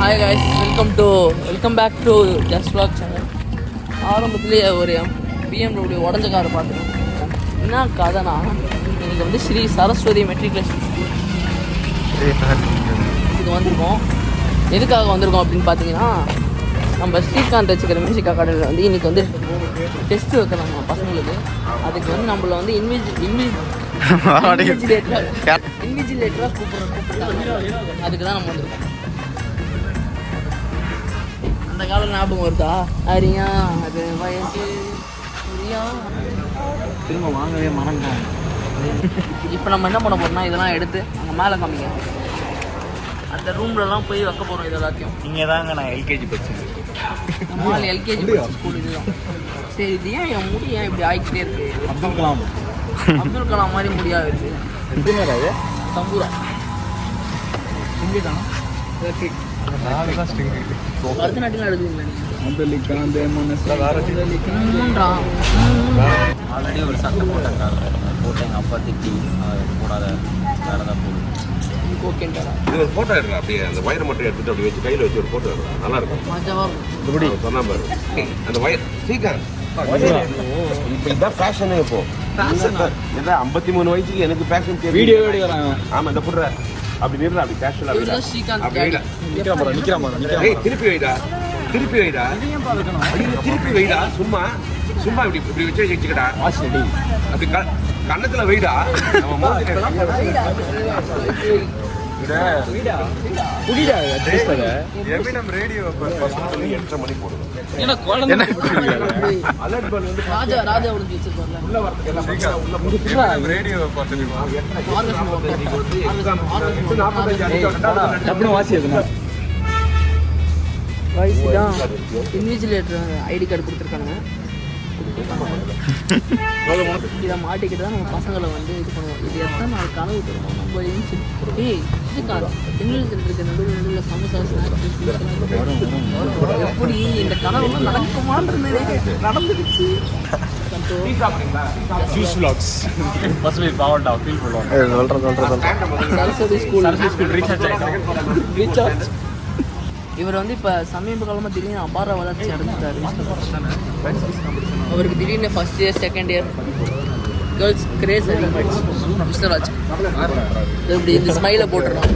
Hi guys, welcome back to just vlog channel. ஆரம்பத்துலேயே ஒரு BMW உடஞ்ச காரை பார்த்துருக்கோம். என்ன கதைனா, எனக்கு வந்து ஸ்ரீ சரஸ்வதி மெட்ரிகுலேஷன் ஸ்கூல் இது வந்திருக்கோம். எதுக்காக வந்திருக்கோம் அப்படின்னு பார்த்தீங்கன்னா, நம்ம ஸ்ரீகாந்த் வச்சுக்கிற மியூசிக் அகாடமியில் வந்து இன்றைக்கி வந்து டெஸ்ட்டு வைக்கலாம் பசங்களுக்கு. அதுக்கு வந்து நம்மள வந்து இன்விஜிலேட்டராக கூப்பிட்றாங்க. அதுக்கு தான் நம்ம வந்திருக்கோம். அந்த காலம் ஞாபகம் வருதா? அறியா அது வயசு புரியா திரும்ப வாங்கவே மறந்தேன். இப்போ நம்ம என்ன பண்ண போறோம்னா, இதெல்லாம் எடுத்து அங்கே மேலே காமிங்க, அந்த ரூம்லலாம் போய் வைக்க போகிறோம். இது எல்லாத்தையும் இங்கே தாங்க நான் எல்கேஜி படிச்சேன். நம்மளால் எல்கேஜி படிச்ச ஸ்கூல் இதுதான். சரி, இது ஏன் என் முடி ஏன் இப்படி ஆகிக்கிட்டே இருக்கு? அப்துல் கலாம் மாதிரி முடியாது இருக்குது. தம்பூரா ஹிந்தி தான். பரதநாட்டியம் எடுக்குங்களா ஆல்ரெடி ஒரு சட்டை போட்டேன், எங்கள் அப்பா திட்டி போடாத வேறு ஏதாவது போடு. ஓகேன்டா, இது ஒரு ஃபோட்டோ எடுக்கலாம். அப்படியே அந்த வயரை மட்டும் எடுத்துட்டு அப்படி வச்சு கையில் வச்சு ஒரு ஃபோட்டோ எடுக்கலாம். நல்லா இருக்கும். மஜாவாக சொன்னா பாரு, அந்த வயர் சீக்கிரம் இப்போ இதான் ஃபேஷனே. இப்போ இதான் 53 வயசுக்கு எனக்கு ஃபேஷன் தெரியும். வீடியோ எடுக்கிறாங்க. ஆமாம், இந்த புடுற அப்படி நிறுற, அப்படி கேஷுவலாக ஸ்ரீகாந்த் திருப்பி வைடா, திருப்பி வைடா, திருப்பி வைடா. சும்மா சும்மா இப்படி இப்படி வச்சு வச்சுக்கடா. அப்படி கண்ணத்துல வைடா. ராஜா உனக்கு இன்விஜிலேட்டர் ஐடி கார்டு கொடுத்துருக்காங்க. இதை மாட்டிக்கிட்டு தான் நம்ம பசங்களை வந்து இது பண்ணுவோம். இது எத்தனை நாள் கனவு தருவோம் நம்ம இருக்க நடுவில் சமோசா எப்படி இந்த கனவு நடக்குமான்னு நடந்துருச்சு. Saraswati school recharge. இவர் வந்து இப்போ சமீப காலமாக திடீர்னு அபார வளர்ச்சி அடைஞ்சிட்டாரு. அவருக்கு திடீர்னு first year second year girls craze அதிகமாகிடுச்சு. மிஸ்டர் ராஜ் இப்படி இந்த ஸ்மைலை போட்டுருக்கோம்.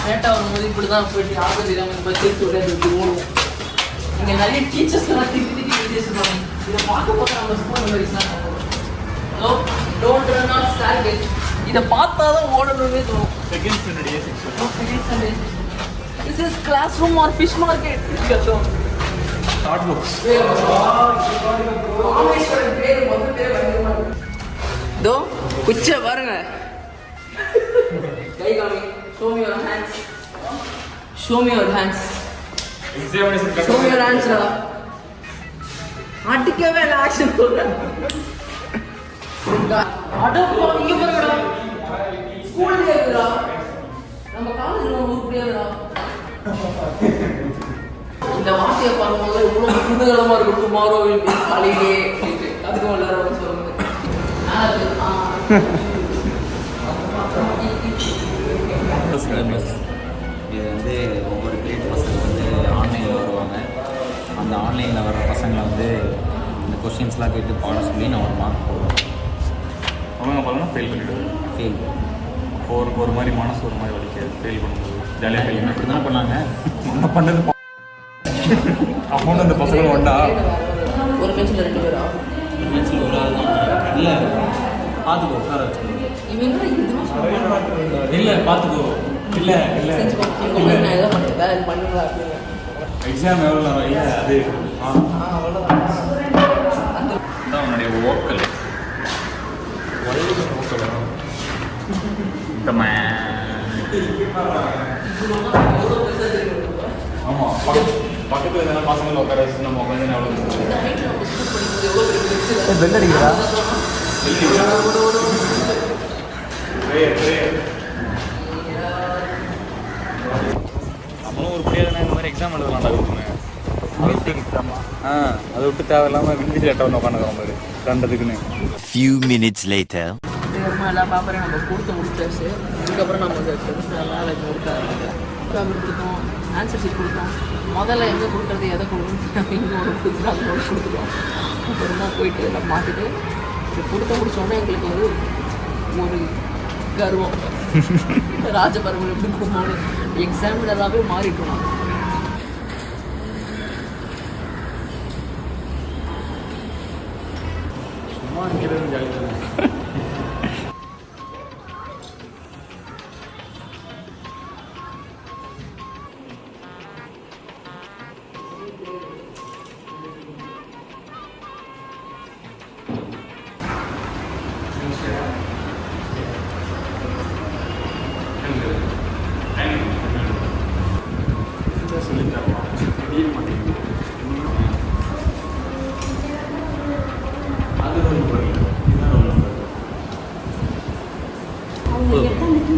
லேட்டாக வரும்போது இப்படி தான் போயிட்டு ஆகுது. இங்கே நிறைய டீச்சர்ஸ் எல்லாம் திருப்பி பேசுவாங்க. இதை பார்க்க போது நம்ம school மெமரிஸ்லாம் don't run on Stargate. இதை பார்த்தா தான் ஓடணும்னே தோணும். This is classroom or fish market. दो कुछ பாருங்க. கை காமி. Show me your hands. Show me your hands. Show me your hands. அடிக்கவே இல்ல, ஆக்ஷன் போடுறேன். அட இங்க பாருங்கடா, ஸ்கூல்ல இருக்குடா, நம்ம காலேஜ்ல ஊர்லடா. இந்த வார்த்தையை பார்க்கும்போது இவ்வளோ குதூகலமாக இருக்கும். டுமாரோ காலையிலே அதுக்கும் எல்லாரும் சொல்லுங்க. இது வந்து ஒவ்வொரு கிரேட் பசங்க வந்து ஆன்லைனில் வருவாங்க. அந்த ஆன்லைனில் வர்ற பசங்களை வந்து இந்த கொஸ்டின்ஸ்லாம் கேட்டு பாட சொல்லி நான் ஒரு மார்க் போடுவேன். அவங்க பாருங்க ஃபெயில் பண்ணிவிடுவேன். ஃபெயில் ஒரு மாதிரி மனசு ஒரு மாதிரி வலிக்காது. ஃபெயில் பண்ணும்போது ஜாலியாக ஃபெயில் இப்படி தான் பண்ணாங்க. நம்ம பண்ணது அமௌண்ட் அந்த பசங்க ஒன்றா ஒரு பென்சில் 2 பேரா? ஒரு பென்சில் ஒரு ஆள் தான். இல்லை பார்த்துக்கோ, உட்கார வச்சுக்கோ. இல்லை பார்த்துக்கோ. இல்லை இல்லை நான் எதாவது பண்ணிட்டேன், இது பண்ணுறேன் அப்படின்னு. எக்ஸாம் எவ்வளோ நேரம்? இல்லை அது அவ்வளோதான். உன்னுடைய ஓக்கல் ஆமாம், பக்கத்தில் எதனா பசங்களை உட்கார வச்சு நம்ம உட்காந்து எவ்வளோ பெல் அடிக்கிறா. நம்மளும் ஒரு படியாதுன்னா இந்த மாதிரி எக்ஸாம் எழுதலாம்டா இருக்குங்க. அதை விட்டு தேவையில்லாமல் வில்லேஜ் லேட்டாக வந்து உட்காந்துக்கிறோம் மாதிரி ரெண்டதுக்குன்னு. Few minutes later. வெற்றிகரமாக எல்லா பேப்பரையும் நம்ம கொடுத்து முடிச்சாச்சு. இதுக்கப்புறம் நம்ம வந்து வேலைக்கு கொடுக்க பேப்பர் கொடுத்தோம், ஆன்சர் ஷீட் கொடுத்தோம். முதல்ல எங்கே கொடுக்குறது எதை கொடுக்கணும் இங்கே ஒரு கொடுத்துட்டு அது ஒரு கொடுத்துட்டோம். அப்புறமா போயிட்டு எல்லாம் மாற்றிட்டு இது கொடுத்த முடிச்சோடனே எங்களுக்கு வந்து ஒரு கர்வம் ராஜபரம்பரை எப்படி போகணும் எக்ஸாம்பிள் எல்லாமே மாறிட்டோம். சும்மா நிற்கிறது ஜாலியாக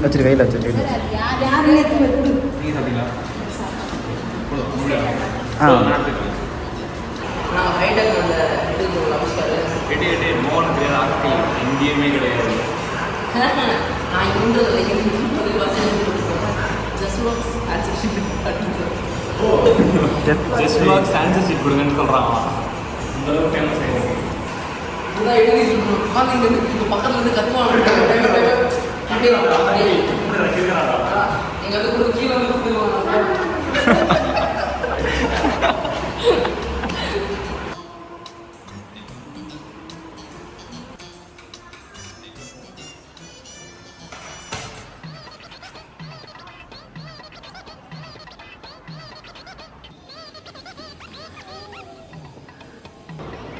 வச்சுட்டு கையில் வச்சுட்டு எங்கேயுமே கிடையாது. ஜஸ்ட் வ்ளாக்ஸ் ஆன்சர் ஷீட் கொடுங்கன்னு சொல்கிறாங்க. அந்த அளவுக்கு ஃபேமஸ் ஆகிடுச்சு. பக்கத்துல இருந்து கத்துவாங்க. எங்க வந்து கீழே வந்து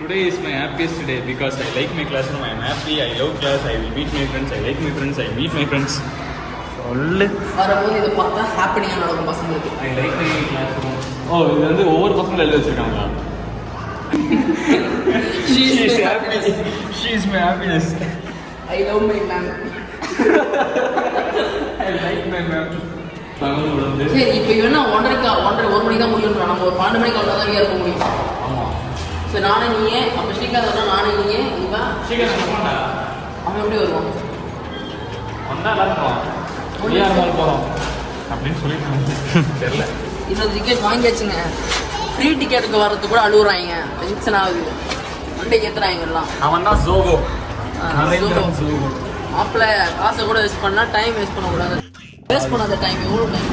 Today is my happiest day because I like my classroom. I am happy. I love class. I will meet my friends. I like my friends. I meet my friends. சொல்லு வரும்போது இதை பார்த்தா ஹாப்பினிங்காக நடக்கும் பசங்களுக்கு. I like my classroom. ஓ இது வந்து ஒவ்வொரு பசங்களும் எழுதி வச்சிருக்காங்களா? She is happy. She is my happiness. I love my ma'am. I like my ma'am. சரி இப்போ இவனா ஒரு மணிக்கு தான் முடியும்ன்றோம். நம்ம ஒரு 12 மணிக்கு அவ்வளோ தான் இருக்க முடியும். ஆமாம். சரி நானே நீயே அப்போ ஸ்ரீகாந்த் வரணும், நானே நீயே இவன் ஸ்ரீகாந்த் அவன் எப்படி வருவான்? வந்தால் எல்லாரும் போகலாம். ஒளியாக இருந்தாலும் போகிறோம் அப்படின்னு சொல்லிட்டு தெரியல. இன்னொரு டிக்கெட் வாங்கியாச்சுங்க. ஃப்ரீ டிக்கெட்டுக்கு வர்றதுக்கு கூட அழுகுறாங்க. டென்ஷன் ஆகுது. மண்டே ஏற்றுறாங்க எல்லாம். அவன் தான் ஜோகோ. மாப்பிள்ள காசை கூட வேஸ்ட் பண்ணால் டைம் வேஸ்ட் பண்ணக்கூடாது. வேஸ்ட் பண்ணாத டைம் எவ்வளோ டைம்?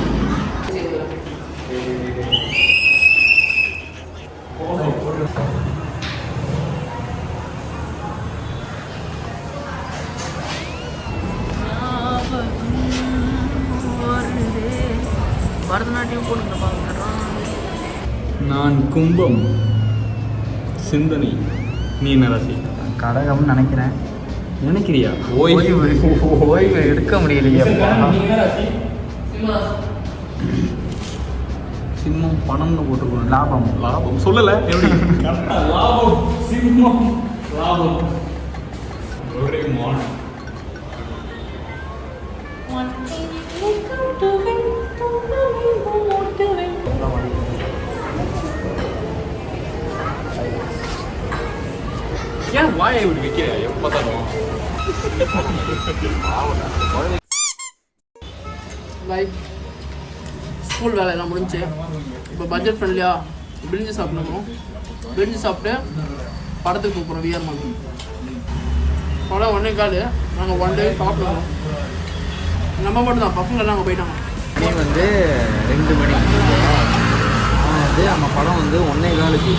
பரதநாட்டியம் போட்டு பார்க்குறான். நான் கும்பம் சிந்தனை. நீ என்ன ராசி? கடகம்னு நினைக்கிறேன். நினைக்கிறியா? ஓய்வு எடுக்க முடியலையே. சிம்மம் பணம்னு போட்டுருக்கோம். லாபம் சொல்லலை. லாபம் சிம்மம் லாபம் ஒரே மான். ஏன் வாயை இப்படி வைக்கிற எப்போ பார்த்தாலும்? பாய். ஸ்கூல் வேலையெல்லாம் முடிஞ்சு இப்போ பட்ஜெட் ஃப்ரெண்ட்லியாக பிரிஞ்சு சாப்பிடணும். பிரிஞ்சு சாப்பிட்டு படத்துக்கு போகிறோம். விஆர் மால் படம் 1:15. நாங்கள் 1 டே சாப்பிடுவோம். நம்ம மட்டும் தான், பசங்கள்லாம் அங்கே போயிட்டாங்க. மணி வந்து 2 மணி. வந்து நம்ம படம் வந்து 1:15.